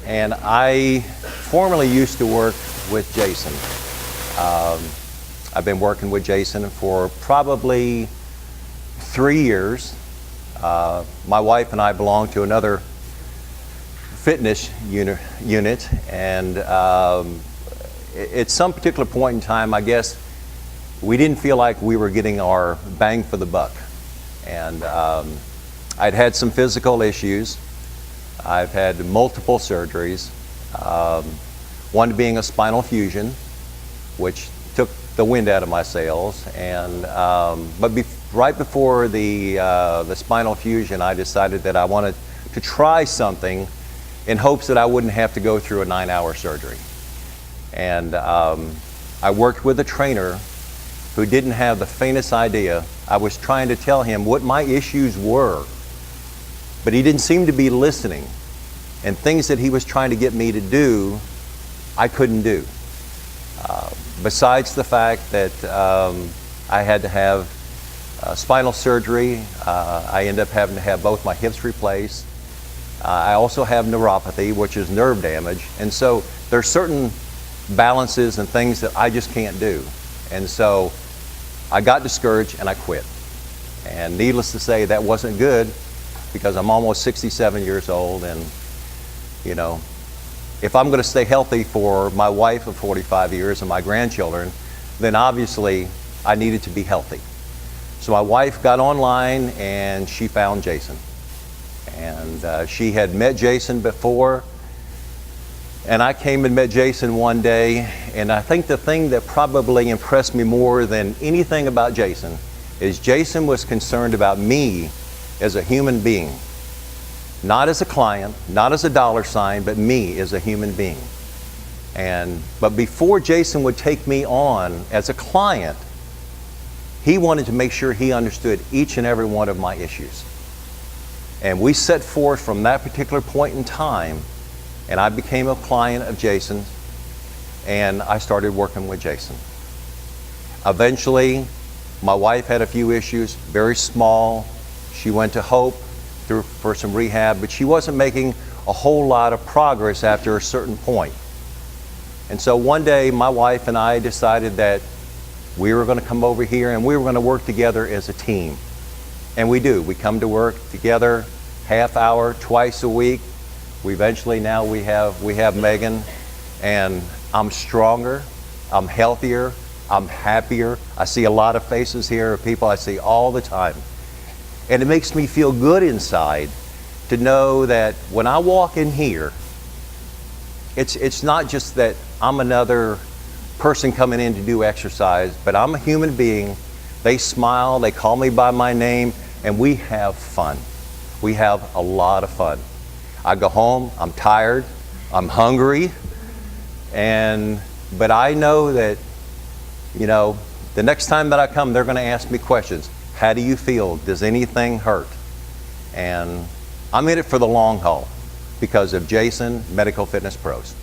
and I formerly used to work with Jason. I've been working with Jason for probably 3 years. My wife and I belong to another fitness unit, and at some particular point in time, I guess, we didn't feel like we were getting our bang for the buck. And I'd had some physical issues. I've had multiple surgeries, one being a spinal fusion, which took the wind out of my sails. And right before the spinal fusion, I decided that I wanted to try something in hopes that I wouldn't have to go through a 9-hour surgery. And I worked with a trainer who didn't have the faintest idea. I was trying to tell him what my issues were, but he didn't seem to be listening. And things that he was trying to get me to do, I couldn't do. Besides the fact that I had to have spinal surgery, I ended up having to have both my hips replaced. I also have neuropathy, which is nerve damage. And so there's certain balances and things that I just can't do. And so I got discouraged and I quit. And needless to say, that wasn't good, because I'm almost 67 years old, and you know, if I'm going to stay healthy for my wife of 45 years and my grandchildren, then obviously I needed to be healthy. So my wife got online and she found Jason. And she had met Jason before, and I came and met Jason one day, and I think the thing that probably impressed me more than anything about Jason is Jason was concerned about me as a human being. Not as a client, not as a dollar sign, but me as a human being. But before Jason would take me on as a client, he wanted to make sure he understood each and every one of my issues. And we set forth from that particular point in time, and I became a client of Jason, and I started working with Jason. Eventually, my wife had a few issues, very small. She went to Hope for some rehab, but she wasn't making a whole lot of progress after a certain point. And so one day, my wife and I decided that we were going to come over here and we were going to work together as a team. And we do. We come to work together, half hour, twice a week. We have Megan, and I'm stronger, I'm healthier, I'm happier. I see a lot of faces here of people I see all the time. And it makes me feel good inside to know that when I walk in here, it's not just that I'm another person coming in to do exercise, but I'm a human being. They smile, they call me by my name, and we have fun. We have a lot of fun. I go home, I'm tired, I'm hungry, but I know that, you know, the next time that I come, they're going to ask me questions. How do you feel? Does anything hurt? And I'm in it for the long haul because of Jason Medical Fitness Pros.